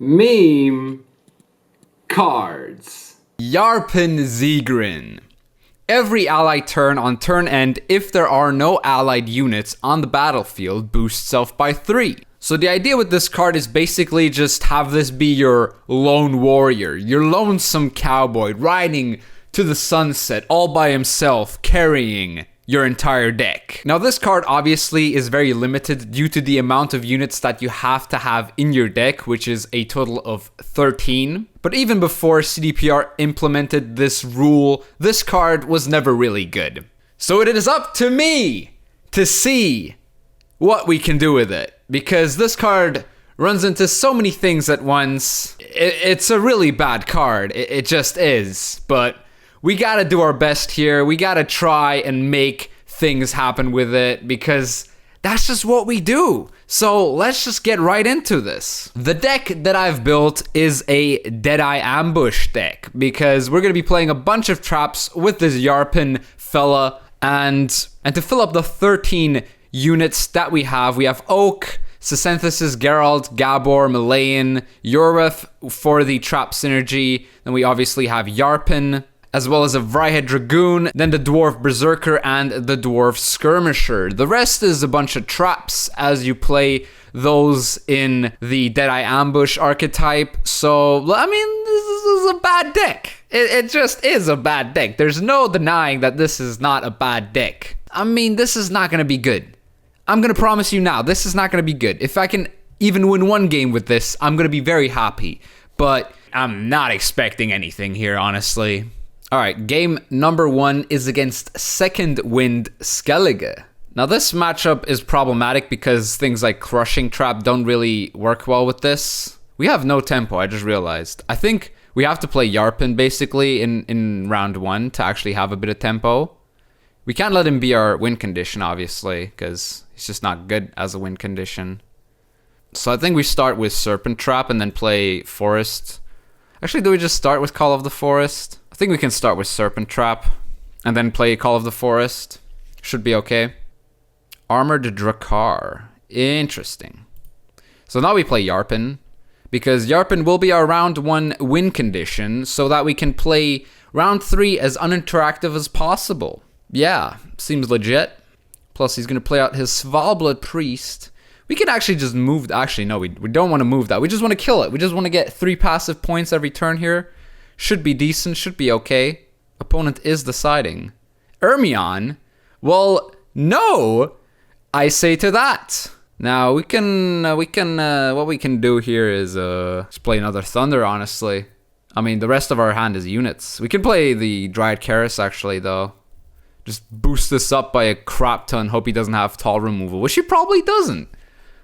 Meme cards. Yarpen Zegrin. Every ally turn on turn end, if there are no allied units on the battlefield, boosts self by 3. So the idea with this card is basically just have this be your lone warrior, your lonesome cowboy riding to the sunset all by himself, carrying your entire deck. Now this card obviously is very limited due to the amount of units that you have to have in your deck, which is a total of 13. But even before CDPR implemented this rule, this card was never really good. So it is up to me to see what we can do with it, because this card runs into so many things at once. It's a really bad card, it just is, but we gotta do our best here. We gotta try and make things happen with it because that's just what we do. So let's just get right into this. The deck that I've built is a Deadeye Ambush deck because we're gonna be playing a bunch of traps with this Yarpen fella, and to fill up the 13 units that we have Oak, Sesynthesis, Geralt, Gabor, Malayan, Yorweth for the trap synergy. Then we obviously have Yarpen, as well as a Vryhead Dragoon, then the Dwarf Berserker, and the Dwarf Skirmisher. The rest is a bunch of traps as you play those in the Deadeye Ambush archetype. So, I mean, this is a bad deck. It just is a bad deck. There's no denying that this is not a bad deck. I mean, this is not gonna be good. I'm gonna promise you now, this is not gonna be good. If I can even win one game with this, I'm gonna be very happy. But I'm not expecting anything here, honestly. Alright, game number 1 is against Second Wind Skellige. Now this matchup is problematic because things like Crushing Trap don't really work well with this. We have no tempo, I just realized. I think we have to play Yarpen basically in round 1 to actually have a bit of tempo. We can't let him be our win condition, obviously, because he's just not good as a win condition. So I think we start with Serpent Trap and then play Forest. Actually, do we just start with Call of the Forest? I think we can start with Serpent Trap and then play Call of the Forest. Should be okay. Armored Drakkar. Interesting. So now we play Yarpen, because Yarpen will be our round 1 win condition so that we can play round 3 as uninteractive as possible. Yeah, seems legit. Plus he's going to play out his Svalbard Priest. We could actually just move. Actually, no, we don't want to move that. We just want to kill it. We just want to get 3 passive points every turn here. Should be decent, should be okay. Opponent is deciding. Ermion? Well, no, I say to that. Now, what we can do here is just play another Thunder, honestly. I mean, the rest of our hand is units. We can play the Dryad Karis, actually, though. Just boost this up by a crap ton, hope he doesn't have tall removal, which he probably doesn't,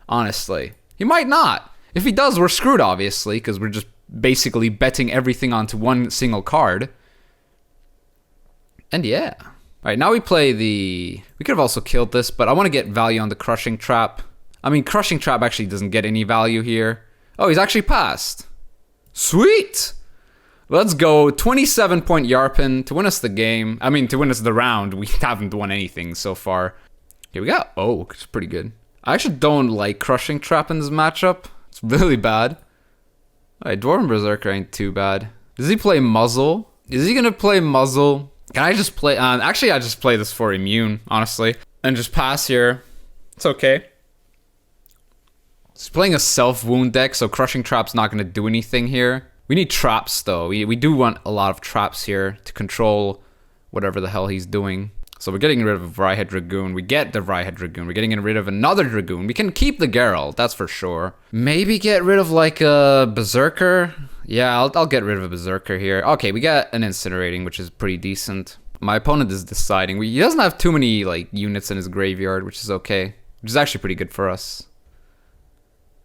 honestly. He might not. If he does, we're screwed, obviously, because we're just basically betting everything onto one single card. And yeah. Alright, now we play the... We could have also killed this, but I want to get value on the Crushing Trap. I mean, Crushing Trap actually doesn't get any value here. Oh, he's actually passed. Sweet! Let's go. 27-point Yarpen to win us the game. I mean, to win us the round. We haven't won anything so far. Here we go. Oh, it's pretty good. I actually don't like Crushing Trap in this matchup. It's really bad. Alright, Dwarven Berserker ain't too bad. Does he play Muzzle? Is he gonna play Muzzle? Can I just play... actually, I just play this for Immune, honestly. And just pass here. It's okay. He's playing a self-wound deck, so Crushing Trap's not gonna do anything here. We need traps, though. We do want a lot of traps here to control whatever the hell he's doing. So we're getting rid of a Vryhead Dragoon. We get the Vryhead Dragoon. We're getting rid of another Dragoon. We can keep the Geralt, that's for sure. Maybe get rid of, like, a Berserker. Yeah, I'll get rid of a Berserker here. Okay, we got an Incinerating, which is pretty decent. My opponent is deciding. He doesn't have too many, like, units in his graveyard, which is okay. Which is actually pretty good for us.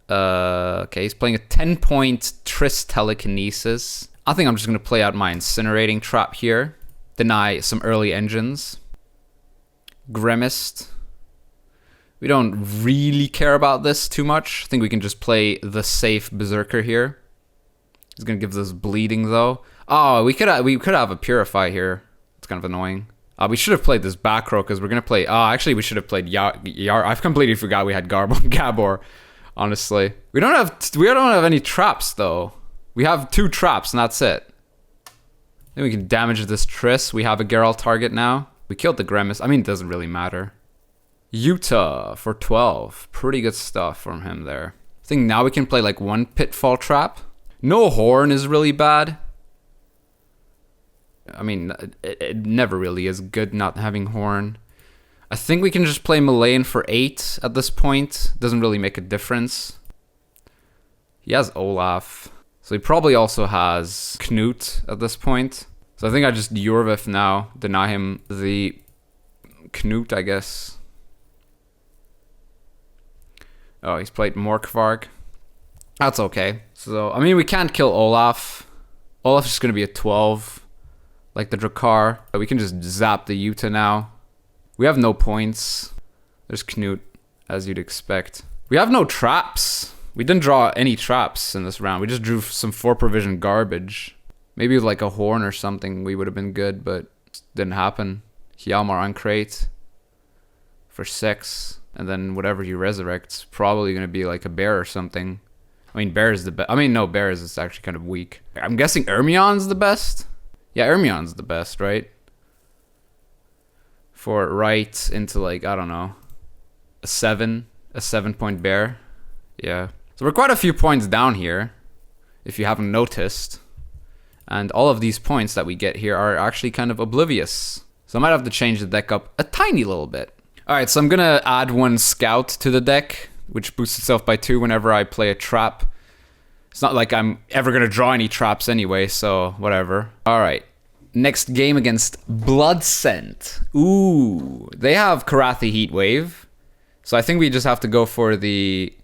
Okay, he's playing a 10-point Triss Telekinesis. I think I'm just going to play out my Incinerating Trap here. Deny some early engines. Gremist. We don't really care about this too much. I think we can just play the safe Berserker here. He's going to give us bleeding, though. Oh, we could have a Purify here. It's kind of annoying. We should have played this back row because we're going to play... actually, we should have played Yar. I've completely forgot we had Gabor honestly. We don't have any traps though. We have 2 traps and that's it. Then we can damage this Triss. We have a Geralt target now. We killed the Grimace. I mean, it doesn't really matter. Utah for 12. Pretty good stuff from him there. I think now we can play like 1 Pitfall Trap. No Horn is really bad. I mean, it never really is good not having Horn. I think we can just play Malayan for 8 at this point. Doesn't really make a difference. He has Olaf. So he probably also has Knut at this point. So I think I just Jorvif now. Deny him the Knut, I guess. Oh, he's played Morkvarg. That's okay. So, I mean, we can't kill Olaf. Olaf's just going to be a 12. Like the Drakkar. We can just zap the Utah now. We have no points. There's Knut, as you'd expect. We have no traps. We didn't draw any traps in this round. We just drew some 4 provision garbage. Maybe with like a Horn or something we would have been good, but it didn't happen. Hjalmar on crate for 6. And then whatever he resurrects, probably going to be like a bear or something. I mean, bear is the best. I mean, no, bear is actually kind of weak. I'm guessing Ermion's the best? Yeah, Ermion's the best, right? For right into like, I don't know, a 7-point bear. Yeah. So we're quite a few points down here, if you haven't noticed. And all of these points that we get here are actually kind of oblivious. So I might have to change the deck up a tiny little bit. Alright, so I'm gonna add 1 scout to the deck, which boosts itself by 2 whenever I play a trap. It's not like I'm ever gonna draw any traps anyway, so whatever. Alright, next game against Bloodscent. Ooh, they have Karathi Heatwave. So I think we just have to go for the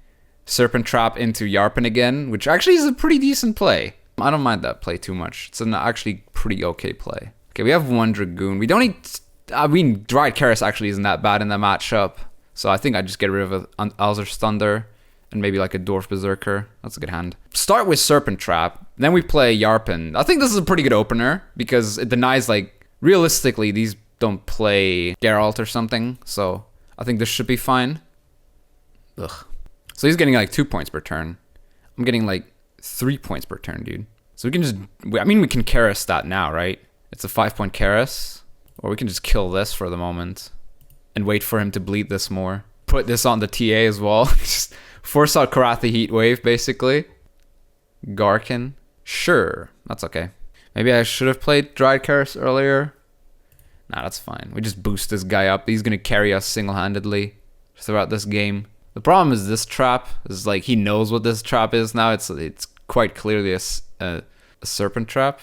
Serpent Trap into Yarpen again, which actually is a pretty decent play. I don't mind that play too much. It's an actually pretty okay play. Okay, we have 1 Dragoon. We don't need... I mean, Dryad Karis actually isn't that bad in that matchup. So I think I just get rid of Alzur's Thunder and maybe like a Dwarf Berserker. That's a good hand. Start with Serpent Trap. Then we play Yarpen. I think this is a pretty good opener because it denies, like, realistically, these don't play Geralt or something. So I think this should be fine. Ugh. So he's getting like 2 points per turn. I'm getting like 3 points per turn, dude. So we can just... I mean, we can Karis that now, right? It's a 5-point Karis. Or we can just kill this for the moment and wait for him to bleed this more. Put this on the TA as well. Just force out Karathi Heatwave, basically. Garkin. Sure, that's okay. Maybe I should have played Dryad Karis earlier. Nah, that's fine. We just boost this guy up. He's going to carry us single-handedly throughout this game. The problem is this trap is like he knows what this trap is now. It's quite clearly a Serpent Trap.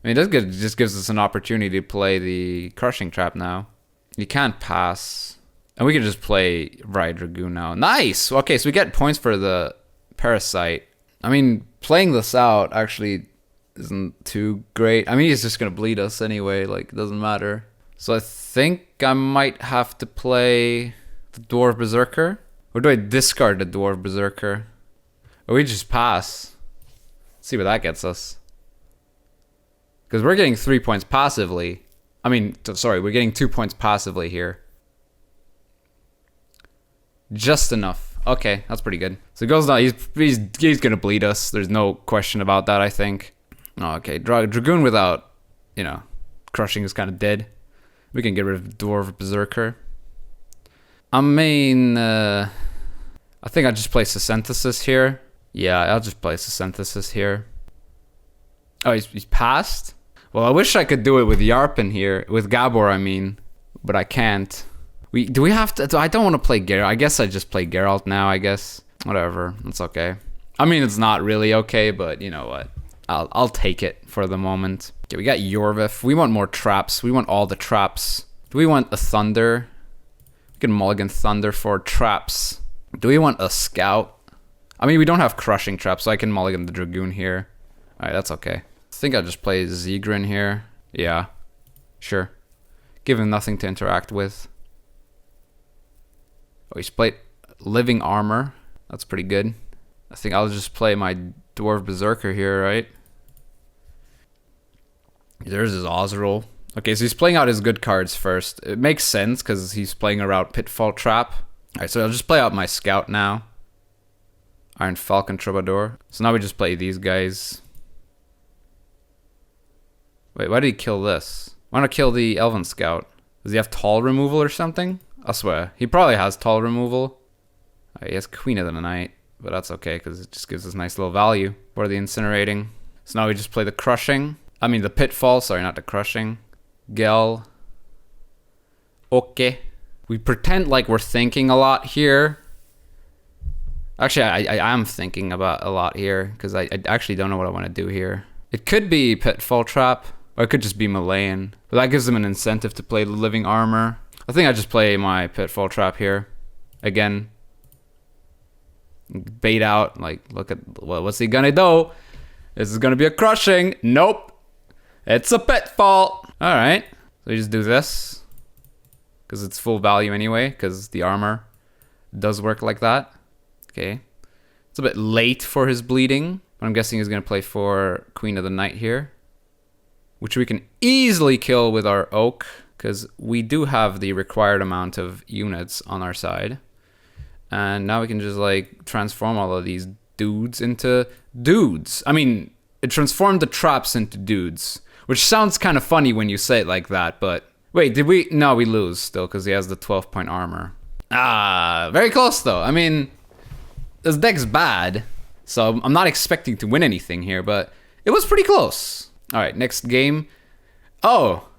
I mean, it just gives us an opportunity to play the Crushing Trap now. You can't pass. And we can just play Riot Dragoon now. Nice! Okay, so we get points for the Parasite. I mean, playing this out actually isn't too great. I mean, he's just going to bleed us anyway. Like, it doesn't matter. So I think I might have to play the Dwarf Berserker. Or do I discard the Dwarf Berserker? Or we just pass. Let's see what that gets us. Because we're getting 3 points passively. I mean, sorry, we're getting 2 points passively here. Just enough. Okay, that's pretty good. So it goes down. He's gonna bleed us. There's no question about that, I think. Oh, okay, Dragoon without, you know, crushing is kind of dead. We can get rid of Dwarf Berserker. I mean, I think I'll just play Synthesis here. Yeah, I'll just play Synthesis here. Oh, he's passed? Well, I wish I could do it with Yarpen here. With Gabor, I mean. But I can't. Do we have to... I don't want to play Geralt. I guess I just play Geralt now, I guess. Whatever. It's okay. I mean, it's not really okay, but you know what? I'll take it for the moment. Okay, we got Jorvif. We want more traps. We want all the traps. Do we want a Thunder? We can mulligan Thunder for traps. Do we want a Scout? I mean, we don't have Crushing Traps, so I can mulligan the Dragoon here. Alright, that's okay. I think I'll just play Zegrin here. Yeah. Sure. Give him nothing to interact with. Oh, he's played Living Armor. That's pretty good. I think I'll just play my Dwarf Berserker here, right? There's his Ozril. Okay, so he's playing out his good cards first. It makes sense because he's playing around Pitfall Trap. Alright, so I'll just play out my Scout now. Iron Falcon Troubadour. So now we just play these guys. Wait, why did he kill this? Why not kill the Elven Scout? Does he have tall removal or something? I swear. He probably has tall removal. He has Queen of the Night, but that's okay because it just gives us nice little value for the incinerating. So now we just play the crushing. I mean the pitfall, sorry, not the crushing. Gel. Okay. We pretend like we're thinking a lot here. Actually, I am thinking about a lot here because I actually don't know what I want to do here. It could be Pitfall Trap, or it could just be Malayan. But that gives them an incentive to play the Living Armor. I think I just play my Pitfall Trap here. Again. Bait out, like, look at, well, what's he gonna do? This is gonna be a crushing. Nope. It's a pitfall. Alright. So we just do this. Because it's full value anyway, because the armor does work like that. Okay. It's a bit late for his bleeding. But I'm guessing he's gonna play for Queen of the Night here. Which we can easily kill with our Oak. Because we do have the required amount of units on our side. And now we can just like transform all of these dudes into dudes. I mean, it transformed the traps into dudes. Which sounds kind of funny when you say it like that, but... Wait, did we... No, we lose still because he has the 12-point armor. Ah, very close though. I mean, this deck's bad. So I'm not expecting to win anything here, but it was pretty close. Alright, next game. Oh!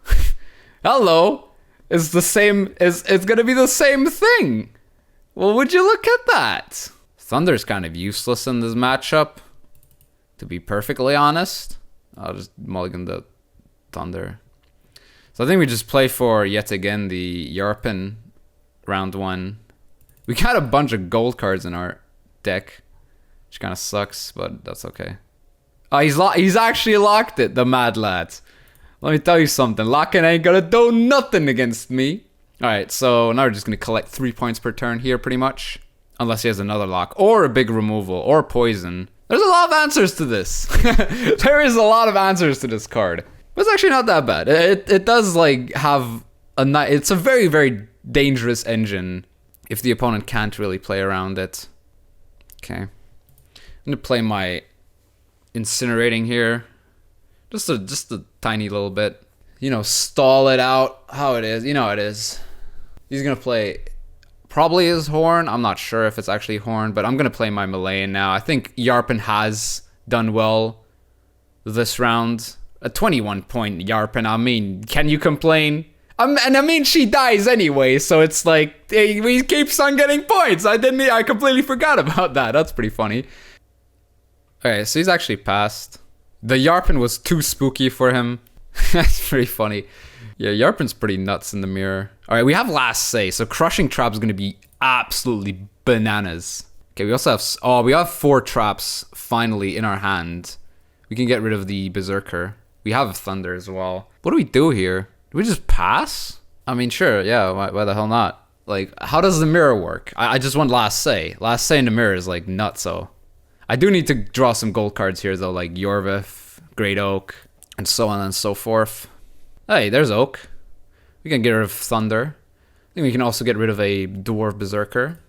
Hello! It's the same... It's gonna be the same thing! Well, would you look at that? Thunder's kind of useless in this matchup. To be perfectly honest. I'll just mulligan the Thunder. So I think we just play for, yet again, the Yarpen round 1. We got a bunch of gold cards in our deck. Which kind of sucks, but that's okay. Oh, he's actually locked it, the mad lad. Let me tell you something. Locking ain't gonna do nothing against me. Alright, so now we're just going to collect 3 points per turn here, pretty much. Unless he has another lock, or a big removal, or poison. There's a lot of answers to this. There is a lot of answers to this card. But it's actually not that bad. It does, like, have a nice... It's a very, very dangerous engine if the opponent can't really play around it. Okay. I'm going to play my Incinerating here. Just a tiny little bit. You know, stall it out how it is. You know how it is. He's going to play probably his Horn. I'm not sure if it's actually Horn, but I'm going to play my Malayan now. I think Yarpen has done well this round. A 21-point Yarpen, I mean, can you complain? And I mean, she dies anyway, so it's like, he keeps on getting points. I completely forgot about that. That's pretty funny. Okay, so he's actually passed. The Yarpen was too spooky for him. That's pretty funny. Yeah, Yarpen's pretty nuts in the mirror. Alright, we have Last Say, so Crushing Trap is going to be absolutely bananas. Okay, we also have... Oh, we have 4 traps finally in our hand. We can get rid of the Berserker. We have Thunder as well. What do we do here? Do we just pass? I mean, sure, yeah, why the hell not? Like, how does the mirror work? I just want Last Say. Last Say in the mirror is like nutso. I do need to draw some gold cards here though, like Yorvith, Great Oak, and so on and so forth. Hey, there's Oak. We can get rid of Thunder. I think we can also get rid of a Dwarf Berserker.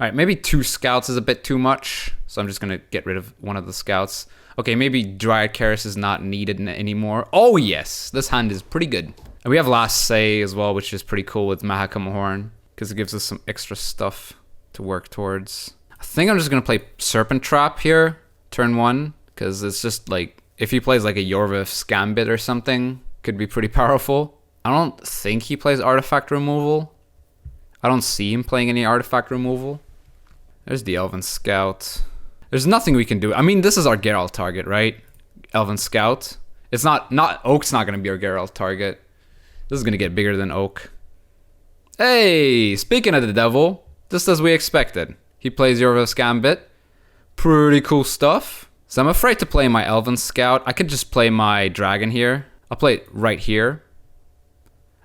Alright, maybe 2 scouts is a bit too much, so I'm just gonna get rid of one of the scouts. Okay, maybe Dryad Keris is not needed anymore. Oh yes, this hand is pretty good. And we have Last Say as well, which is pretty cool with Mahakam Horn, because it gives us some extra stuff to work towards. I think I'm just gonna play Serpent Trap here, turn 1, because it's just like, if he plays like a Yorvith's Gambit or something, could be pretty powerful. I don't think he plays Artifact Removal. I don't see him playing any Artifact Removal. There's the Elven Scout. There's nothing we can do. I mean, this is our Geralt target, right? Elven Scout. It's not Oak's not gonna be our Geralt target. This is gonna get bigger than Oak. Hey, speaking of the devil, just as we expected. He plays Yorvith's Gambit. Pretty cool stuff. So I'm afraid to play my Elven Scout. I could just play my Dragon here. I'll play it right here.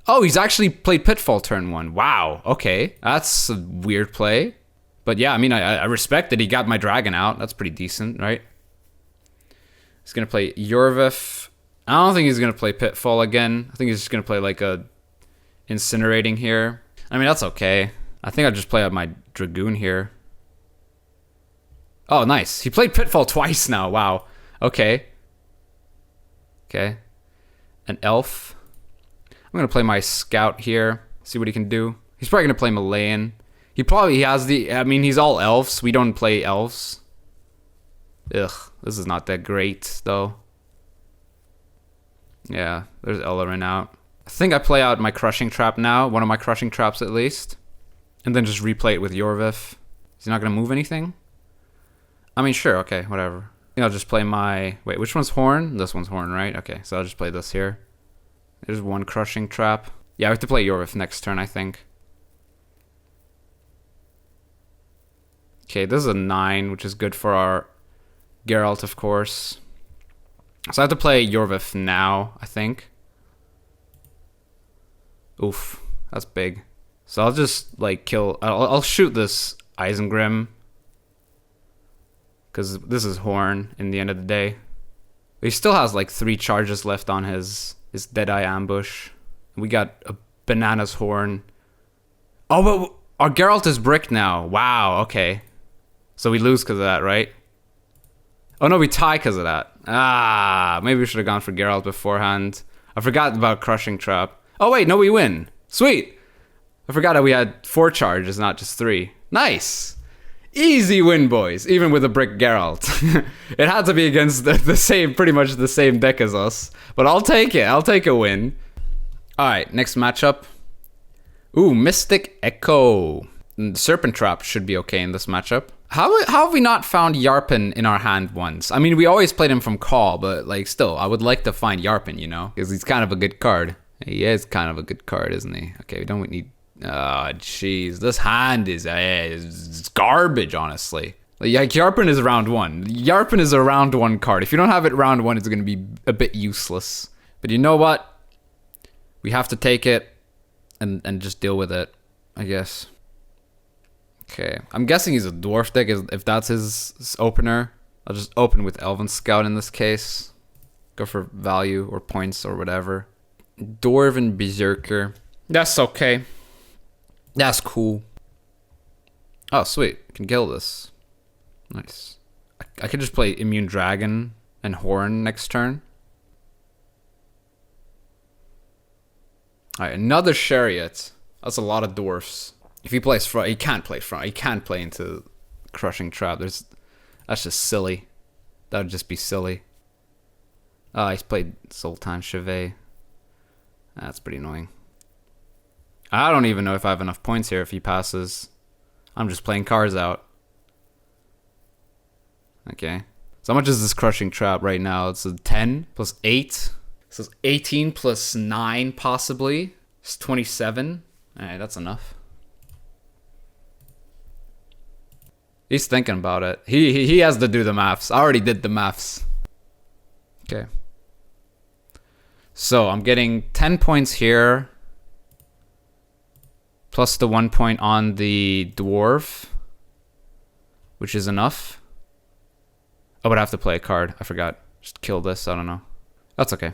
Oh, he's actually played Pitfall turn 1. Wow, okay. That's a weird play. But yeah, I mean, I respect that he got my Dragon out. That's pretty decent, right? He's going to play Yorvith. I don't think he's going to play Pitfall again. I think he's just going to play like a Incinerating here. I mean, that's okay. I think I'll just play out my Dragoon here. Oh, nice. He played Pitfall twice now. Wow. Okay. Okay. An elf. I'm going to play my scout here. See what he can do. He's probably going to play Malayan. He has the... I mean, he's all elves. We don't play elves. Ugh. This is not that great, though. Yeah. There's Ellerin out. I think I play out my Crushing Trap now. One of my Crushing Traps, at least. And then just replay it with Yorvif. Is he not going to move anything? I mean, sure. Okay, whatever. I think I'll just play my... Wait, which one's Horn? This one's Horn, right? Okay, so I'll just play this here. There's one Crushing Trap. Yeah, I have to play Yorvif next turn, I think. Okay, this is a 9, which is good for our Geralt, of course. So I have to play Yorvif now, I think. Oof, that's big. So I'll just, like, kill... I'll shoot this Isengrim. Because this is Horn in the end of the day. But he still has, like, 3 charges left on his Deadeye Ambush. We got a Bananas Horn. Oh, but our Geralt is bricked now. Wow, okay. So we lose because of that, right? Oh, no, we tie because of that. Ah, maybe we should have gone for Geralt beforehand. I forgot about Crushing Trap. Oh, wait, no, we win. Sweet. I forgot that we had 4 charges, not just 3. Nice. Easy win, boys. Even with a brick Geralt. It had to be against the same, pretty much the same deck as us. But I'll take it. I'll take a win. Alright, next matchup. Ooh, Mystic Echo. Serpent Trap should be okay in this matchup. How have we not found Yarpen in our hand once? I mean, we always played him from call, but like still, I would like to find Yarpen, you know? Because he's kind of a good card. He is kind of a good card, isn't he? Okay, we don't need... Oh, jeez. This hand is it's garbage, honestly. Like, Yarpen is round 1. Yarpen is a round 1 card. If you don't have it round 1, it's going to be a bit useless. But you know what? We have to take it and just deal with it, I guess. Okay. I'm guessing he's a Dwarf deck if that's his opener. I'll just open with Elven Scout in this case. Go for value or points or whatever. Dwarven Berserker. That's okay. That's cool. Oh, sweet. I can kill this. Nice. I could just play Immune Dragon and Horn next turn. Alright, another Chariot. That's a lot of dwarfs. If he plays front, he can't play front. He can't play into Crushing Trap. That's just silly. That would just be silly. He's played Sultan Chevet. That's pretty annoying. I don't even know if I have enough points here if he passes. I'm just playing cards out. Okay. So how much is this Crushing Trap right now? It's a 10 plus 8. So it's 18 plus 9 possibly. It's 27. Alright, that's enough. He's thinking about it. He has to do the maths. I already did the maths. Okay. So I'm getting 10 points here. Plus the 1 point on the Dwarf. Which is enough. Oh, but I have to play a card. I forgot. Just kill this. I don't know. That's okay.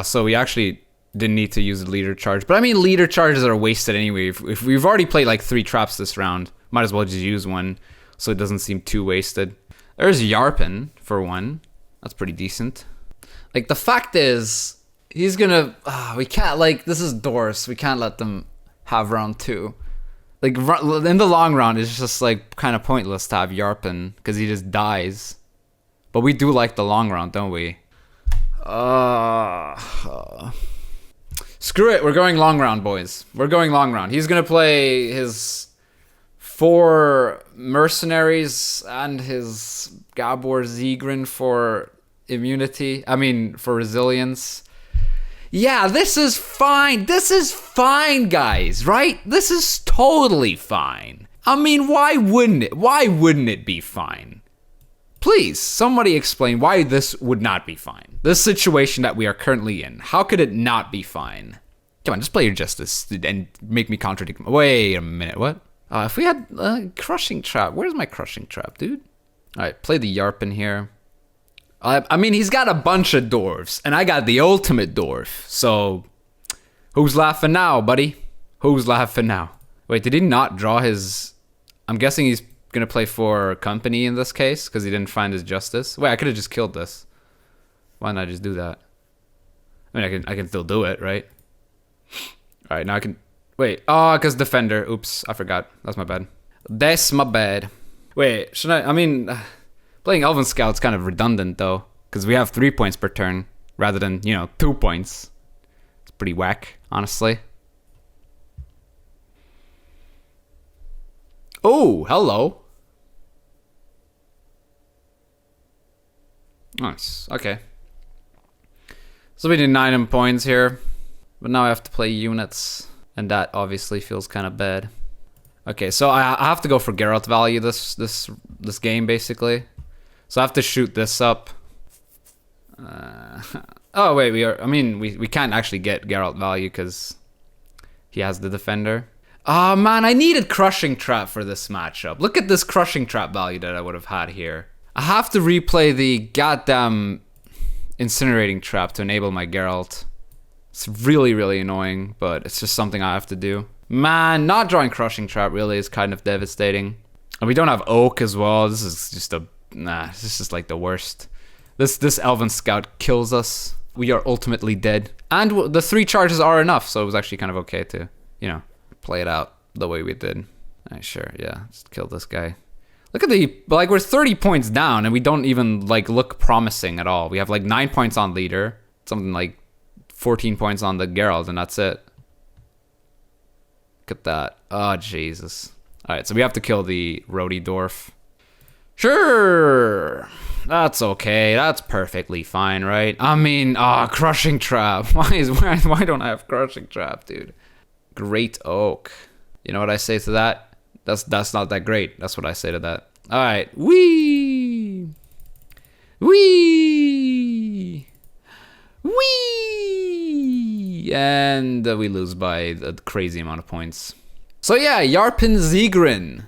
So we actually didn't need to use a leader charge. But I mean, leader charges are wasted anyway. If we've already played like 3 traps this round, might as well just use one. So it doesn't seem too wasted. There's Yarpen for 1. That's pretty decent. Like, the fact is, he's gonna... we can't, like, this is Dwarfs. We can't let them have round 2. Like, in the long run, it's just, like, kind of pointless to have Yarpen, because he just dies. But we do like the long round, don't we? Screw it, we're going long round, boys. We're going long round. He's gonna play his 4 mercenaries and his Gabor Zegrin for immunity. I mean, for resilience. Yeah, this is fine. This is fine, guys, right? This is totally fine. I mean, why wouldn't it? Why wouldn't it be fine? Please, somebody explain why this would not be fine. This situation that we are currently in. How could it not be fine? Come on, just play your justice and make me contradict. Wait a minute, what? If we had Crushing Trap. Where's my Crushing Trap, dude? Alright, play the Yarpen here. I mean, he's got a bunch of dwarves, and I got the ultimate dwarf. So, who's laughing now, buddy? Who's laughing now? Wait, did he not draw his... I'm guessing he's gonna play for company in this case because he didn't find his justice. Wait, I could have just killed this. Why not just do that? I mean, I can still do it, right? All right, now I can. Wait, oh, because defender. Oops, I forgot. That's my bad. That's my bad. Wait, should I mean, playing Elven Scout's kind of redundant though, because we have 3 points per turn rather than 2 points. It's pretty whack, honestly. Oh, hello. Nice. Okay. So we did 9 points here, but now I have to play units, and that obviously feels kind of bad. Okay, so I have to go for Geralt value this game basically. So I have to shoot this up. Oh wait, we can't actually get Geralt value because he has the defender. Oh man, I needed Crushing Trap for this matchup. Look at this Crushing Trap value that I would have had here. I have to replay the goddamn Incinerating Trap to enable my Geralt. It's really, really annoying, but it's just something I have to do. Man, not drawing Crushing Trap really is kind of devastating. And we don't have Oak as well. This is just this is just like the worst. This Elven Scout kills us. We are ultimately dead. And the 3 charges are enough, so it was actually kind of okay to, play it out the way we did. Alright, sure, yeah, just kill this guy. Look at we're 30 points down and we don't even look promising at all. We have 9 points on leader, something like 14 points on the Geralt, and that's it. Look at that. Oh, Jesus. Alright, so we have to kill the roadie Dwarf. Sure. That's okay. That's perfectly fine, right? I mean, Crushing Trap. Why don't I have Crushing Trap, dude? Great Oak. You know what I say to that? That's not that great. That's what I say to that. Alright. Wee! Wee! Wee! And we lose by a crazy amount of points. So yeah, Yarpen Zegrin.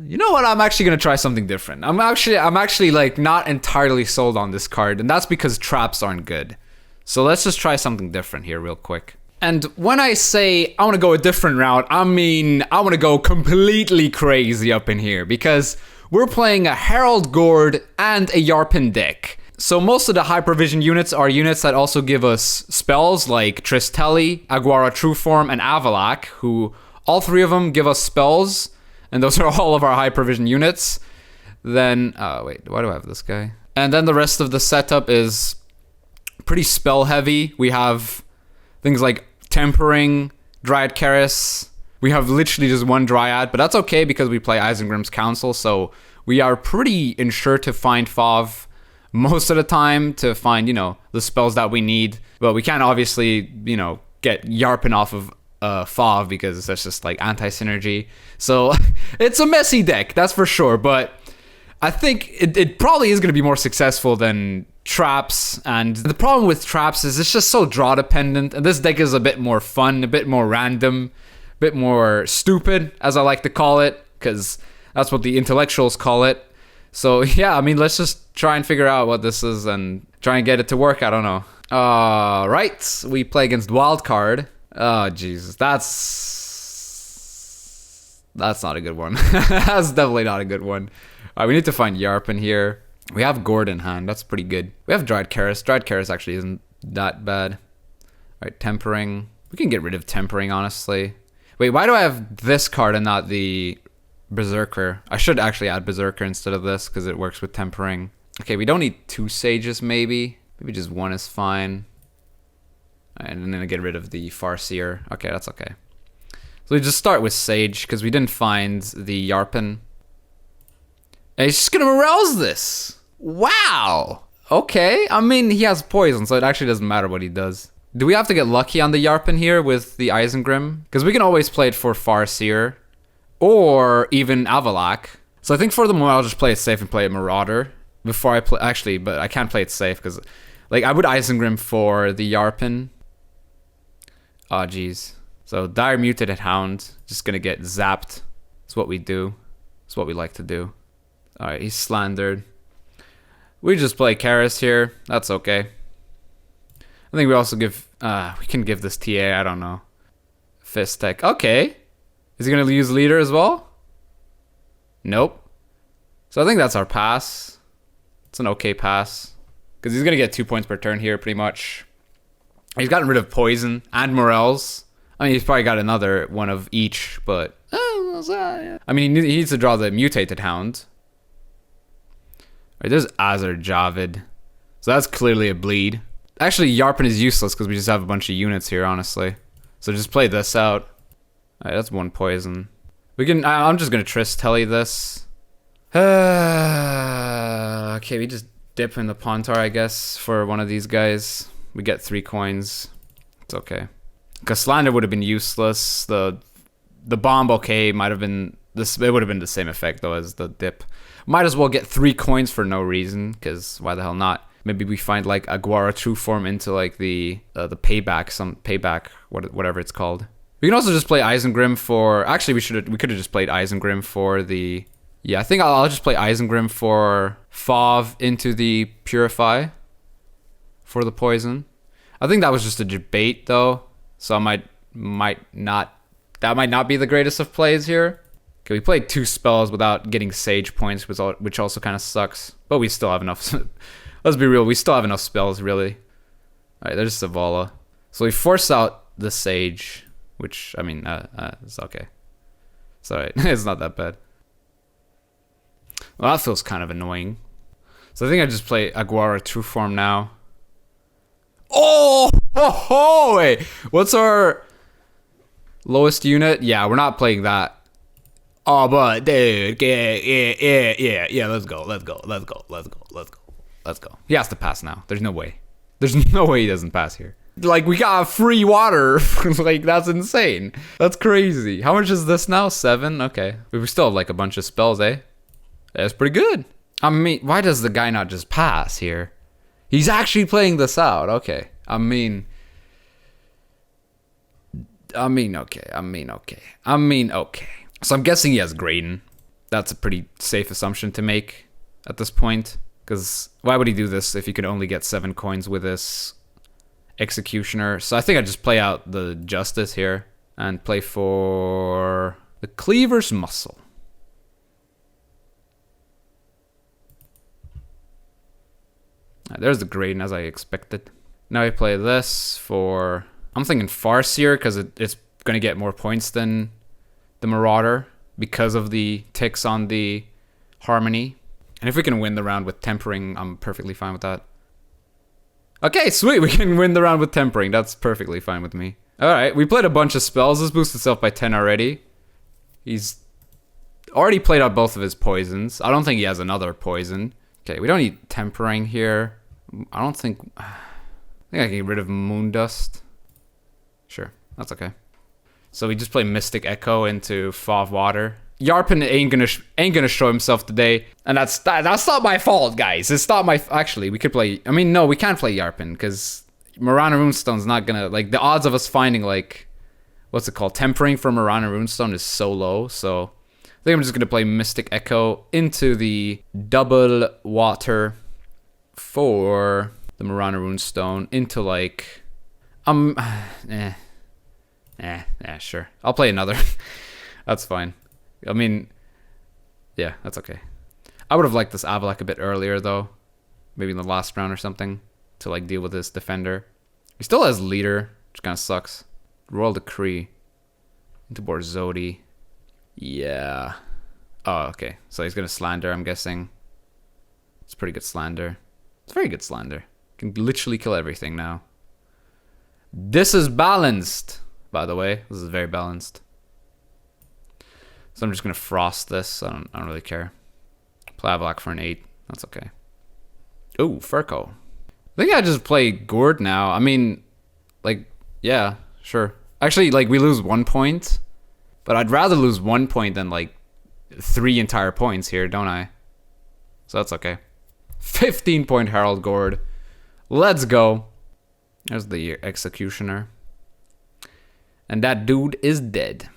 You know what? I'm actually gonna try something different. I'm actually not entirely sold on this card, and that's because traps aren't good. So let's just try something different here real quick. And when I say I want to go a different route, I mean I want to go completely crazy up in here because we're playing a Herald Gord and a Yarpen deck. So most of the high provision units are units that also give us spells like Tristelli, Aguara Trueform, and Avalak, who all 3 of them give us spells, and those are all of our high provision units. Then, wait, why do I have this guy? And then the rest of the setup is pretty spell heavy. We have things like Tempering, Dryad Keris. We have literally just 1 Dryad, but that's okay because we play Isengrim's Council, so we are pretty sure to find Fav most of the time to find, the spells that we need. But we can't obviously, get Yarpen off of Fav because that's just anti-synergy. So it's a messy deck, that's for sure, but I think it probably is going to be more successful than traps. And the problem with traps is it's just so draw dependent, and this deck is a bit more fun, a bit more random, a bit more stupid, as I like to call it, because that's what the intellectuals call it. So yeah, I mean, let's just try and figure out what this is and try and get it to work. I don't know. Right, we play against Wildcard. Oh Jesus, that's not a good one. That's definitely not a good one. Alright, we need to find Yarpen here. We have Gord in hand. That's pretty good. We have Dryad Keris. Dryad Keris actually isn't that bad. Alright, Tempering. We can get rid of Tempering, honestly. Wait, why do I have this card and not the Berserker? I should actually add Berserker instead of this because it works with Tempering. Okay, we don't need 2 Sages, maybe. Maybe just 1 is fine. And then I get rid of the Farseer. Okay, that's okay. So we just start with Sage because we didn't find the Yarpen. And he's just gonna arouse this. Wow. Okay. I mean, he has poison, so it actually doesn't matter what he does. Do we have to get lucky on the Yarpen here with the Isengrim? Because we can always play it for Farseer or even Avalak. So I think for the moment I'll just play it safe and play it Marauder before I play. Actually, but I can't play it safe because, I would Isengrim for the Yarpen. Oh, geez. So Dire Mutated Hound, just gonna get zapped. That's what we do. That's what we like to do. Alright, he's slandered. We just play Keris here. That's okay. I think we also give... we can give this TA, I don't know. Fist Tech. Okay. Is he gonna use leader as well? Nope. So I think that's our pass. It's an okay pass. Because he's gonna get 2 points per turn here, pretty much. He's gotten rid of poison and morels. I mean, he's probably got another one of each, but... I mean, he needs to draw the mutated hound. Alright, there's Azar Javid. So that's clearly a bleed. Actually, Yarpen is useless because we just have a bunch of units here, honestly. So just play this out. Alright, that's 1 poison. We can... I'm just gonna Trist Telly this. Okay, we just dip in the Pontar, I guess, for one of these guys. We get 3 coins. It's okay. Because Slander would have been useless. The bomb, okay, might have been... It would have been the same effect, though, as the dip. Might as well get 3 coins for no reason, because why the hell not? Maybe we find, like, Aguara True Form into, like, the payback, whatever it's called. We can also just play Isengrim for... Actually, we could have just played Isengrim for the... Yeah, I think I'll just play Isengrim for Fauve into the Purify for the poison. I think that was just a debate, though, so I might not... That might not be the greatest of plays here. Okay, we played 2 spells without getting Sage points, which also kind of sucks. But we still have enough. Let's be real, we still have enough spells, really. Alright, there's Zavala. So we force out the Sage, which, I mean, it's okay. It's alright, it's not that bad. Well, that feels kind of annoying. So I think I just play Aguara True Form now. Oh, wait. What's our lowest unit? Yeah, we're not playing that. Oh, but dude, yeah. Let's go. He has to pass now. There's no way. There's no way he doesn't pass here. Like, we got free water. Like, that's insane. That's crazy. How much is this now? 7? Okay. We still have like a bunch of spells, eh? That's pretty good. I mean, why does the guy not just pass here? He's actually playing this out. Okay. I mean, okay. So I'm guessing he has Graydon. That's a pretty safe assumption to make at this point. Because why would he do this if he could only get 7 coins with this Executioner? So I think I just play out the Justice here and play for the Cleaver's Muscle. There's the Graydon as I expected. Now I play this for... I'm thinking Farseer because it's going to get more points than the Marauder because of the ticks on the Harmony. And if we can win the round with Tempering, I'm perfectly fine with that. Okay, sweet. We can win the round with Tempering. That's perfectly fine with me. Alright, we played a bunch of spells. This boosted itself by 10 already. He's already played out both of his poisons. I don't think he has another poison. Okay, we don't need Tempering here. I think I can get rid of Moondust. Sure, that's okay. So we just play Mystic Echo into Fauve Water. Yarpen ain't gonna show himself today, and that's not my fault, guys. It's not my... Actually, we could play... I mean, no, we can't play Yarpen, because Marana Runestone's not gonna... Like, the odds of us finding, like... What's it called? Tempering for Marana Runestone is so low, so... I think I'm just gonna play Mystic Echo into the double water for the Marana Runestone into, like... Sure. I'll play another. That's fine. I mean, yeah, that's okay. I would have liked this Avalak a bit earlier, though. Maybe in the last round or something. To, like, deal with this defender. He still has leader, which kind of sucks. Royal Decree. Into Borzodi. Yeah. Oh, okay. So he's going to Slander, I'm guessing. It's pretty good Slander. It's very good Slander. Can literally kill everything now. This is balanced, by the way. This is very balanced. So I'm just going to Frost this. I don't really care. Play Avalak for an 8. That's okay. Ooh, Furco. I think I just play Gord now. I mean, like, yeah, sure. Actually, like, we lose 1 point. But I'd rather lose 1 point than, like, 3 entire points here, don't I? So that's okay. 15-point Herald Gord. Let's go. There's the Executioner. And that dude is dead.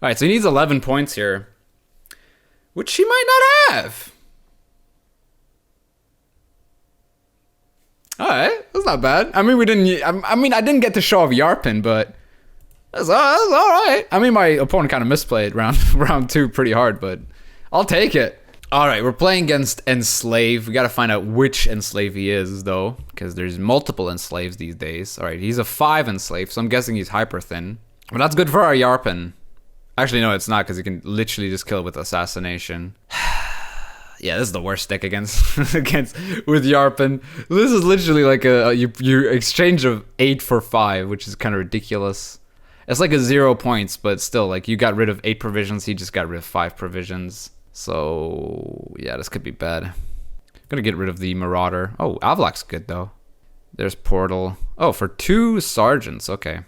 Alright, so he needs 11 points here. Which he might not have. Alright, that's not bad. I mean, I didn't get to show off Yarpen, but That's all right. I mean, my opponent kind of misplayed round 2 pretty hard, but I'll take it. All right, we're playing against Enslave. We got to find out which Enslave he is, though, because there's multiple Enslaves these days. All right, he's a 5 Enslave, so I'm guessing he's hyper thin. But that's good for our Yarpen. Actually, no, it's not, because he can literally just kill with Assassination. Yeah, this is the worst deck against with Yarpen. This is literally like you exchange of 8 for 5, which is kind of ridiculous. It's like a 0 points, but still, like, you got rid of 8 provisions, he just got rid of 5 provisions. So, yeah, this could be bad. I'm gonna get rid of the Marauder. Oh, Avlak's good, though. There's Portal. Oh, for 2 Sergeants, okay.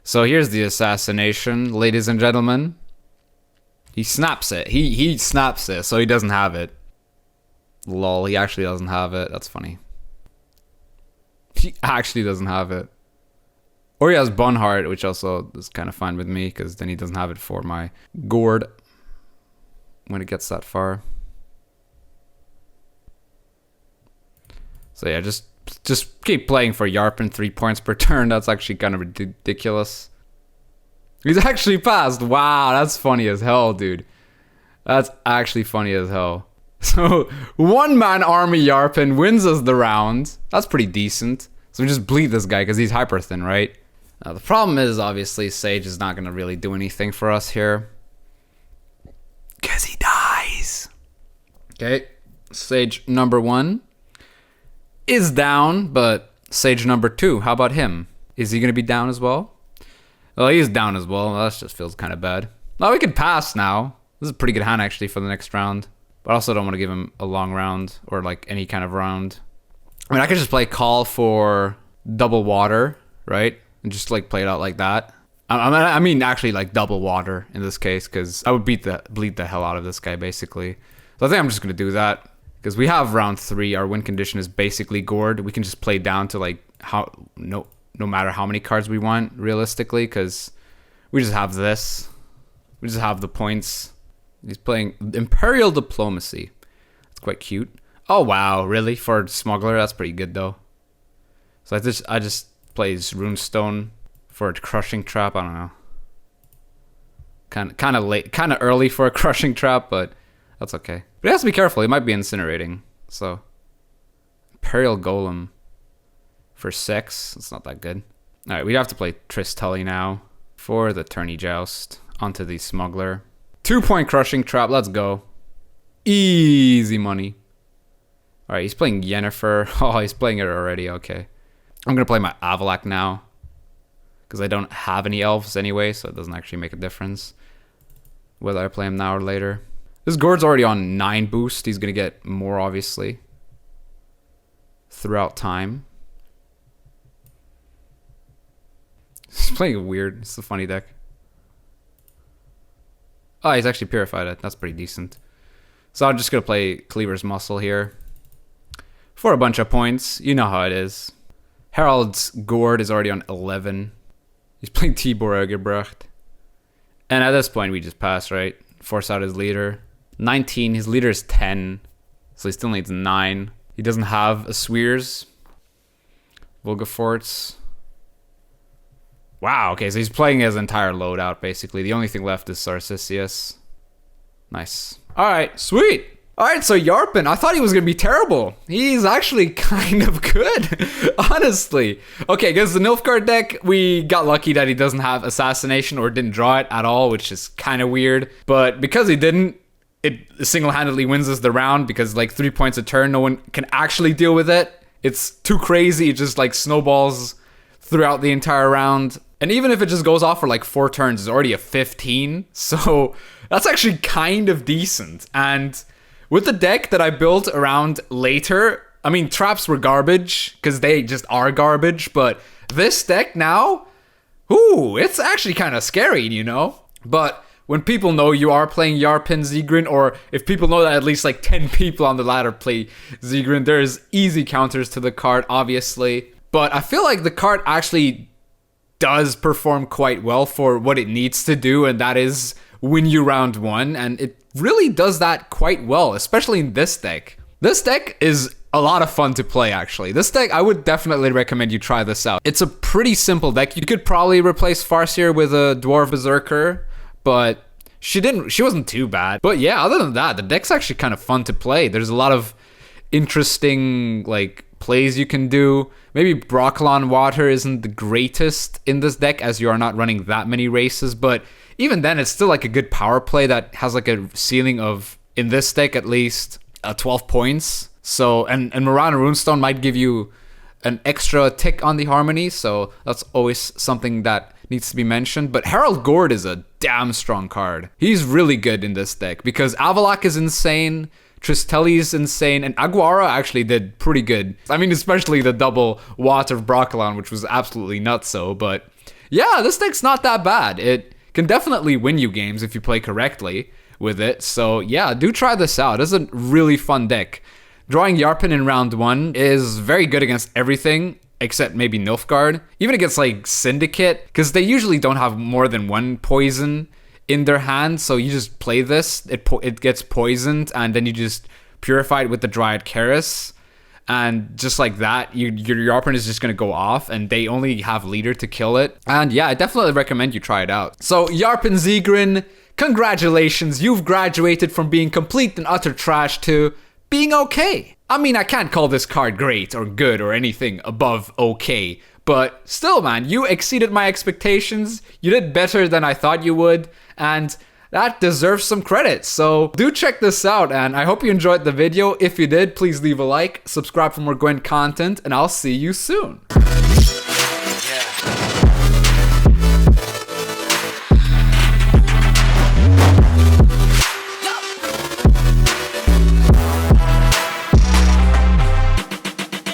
So here's the Assassination, ladies and gentlemen. He snaps it. He snaps it, so he doesn't have it. Lol, he actually doesn't have it. That's funny. He actually doesn't have it. Or he has Bunheart, which also is kind of fine with me, because then he doesn't have it for my Gord when it gets that far. So yeah, just keep playing for Yarpen, 3 points per turn. That's actually kind of ridiculous. He's actually passed. Wow, that's funny as hell, dude. That's actually funny as hell. So, 1-man army Yarpen wins us the round. That's pretty decent. So we just bleed this guy because he's hyper thin, right? Now the problem is, obviously, Sage is not going to really do anything for us here. Because he dies. Okay, Sage number 1 is down, but Sage number 2, how about him? Is he going to be down as well? Well, he's down as well. That just feels kind of bad. No, we can pass now. This is a pretty good hand, actually, for the next round. But I also don't want to give him a long round or, like, any kind of round. I mean, I could just play Call for double water, right? And just, like, play it out like that. I mean, actually, like, double water in this case, because I would bleed the hell out of this guy, basically. So I think I'm just going to do that. Because we have round 3. Our win condition is basically Gord. We can just play down to, like, no matter how many cards we want, realistically, because we just have this. We just have the points. He's playing Imperial Diplomacy. It's quite cute. Oh, wow, really? For Smuggler? That's pretty good, though. So I just plays Runestone for a Crushing Trap. I don't know. Kind of late, kind of early for a Crushing Trap, but that's okay. But he has to be careful. He might be incinerating. So Imperial Golem for 6. It's not that good. All right, we have to play Triss Tully now for the Tourney Joust onto the Smuggler. 2-point Crushing Trap. Let's go. Easy money. All right, he's playing Yennefer. Oh, he's playing it already. Okay. I'm going to play my Avalak now because I don't have any elves anyway, so it doesn't actually make a difference whether I play him now or later. This Gord's already on 9 boost. He's going to get more, obviously, throughout time. He's playing weird. It's a funny deck. Oh, he's actually purified it. That's pretty decent. So I'm just going to play Cleaver's Muscle here for a bunch of points. You know how it is. Herald's Gord is already on 11. He's playing Tibor Egerbrecht. And at this point, we just pass, right? Force out his leader. 19. His leader is 10. So he still needs 9. He doesn't have a Sweers. Vulgaforts. Wow, okay, so he's playing his entire loadout, basically. The only thing left is Sarcisius. Nice. Alright, sweet! Alright, so Yarpen, I thought he was going to be terrible. He's actually kind of good, honestly. Okay, because the Nilfgaard deck, we got lucky that he doesn't have Assassination or didn't draw it at all, which is kind of weird. But because he didn't, it single-handedly wins us the round because, like, 3 points a turn, no one can actually deal with it. It's too crazy, it just, like, snowballs throughout the entire round. And even if it just goes off for like 4 turns, it's already a 15. So that's actually kind of decent. And with the deck that I built around later, I mean, traps were garbage because they just are garbage. But this deck now, ooh, it's actually kind of scary, you know? But when people know you are playing Yarpen Zigrin, or if people know that at least like 10 people on the ladder play Zigrin, there's easy counters to the card, obviously. But I feel like the card actually does perform quite well for what it needs to do, and that is win you round 1, and it really does that quite well, especially in this deck. This deck is a lot of fun to play, actually. This deck, I would definitely recommend you try this out. It's a pretty simple deck. You could probably replace Farseer with a Dwarf Berserker, but she wasn't too bad. But yeah, other than that, the deck's actually kind of fun to play. There's a lot of interesting, like, plays you can do. Maybe Broccolon Water isn't the greatest in this deck, as you are not running that many races, but even then, it's still like a good power play that has like a ceiling of, in this deck at least, 12 points. So, and Mirana Runestone might give you an extra tick on the Harmony, so that's always something that needs to be mentioned. But Herald Gord is a damn strong card. He's really good in this deck because Avalok is insane, Tristelli is insane, and Aguara actually did pretty good. I mean, especially the double Water of Broccolon, which was absolutely nutso, but yeah, this deck's not that bad. It can definitely win you games if you play correctly with it, so yeah, do try this out. It's a really fun deck. Drawing Yarpen in round 1 is very good against everything, except maybe Nilfgaard. Even against like Syndicate, because they usually don't have more than one poison in their hand, so you just play this, it gets poisoned, and then you just purify it with the Dryad Keris, and just like that, your Yarpen is just gonna go off, and they only have Leader to kill it. And yeah, I definitely recommend you try it out. So Yarpen Zegrin, congratulations, you've graduated from being complete and utter trash to being okay. I mean, I can't call this card great or good or anything above okay, but still, man, you exceeded my expectations. You did better than I thought you would, and that deserves some credit. So do check this out, and I hope you enjoyed the video. If you did, please leave a like, subscribe for more Gwent content, and I'll see you soon.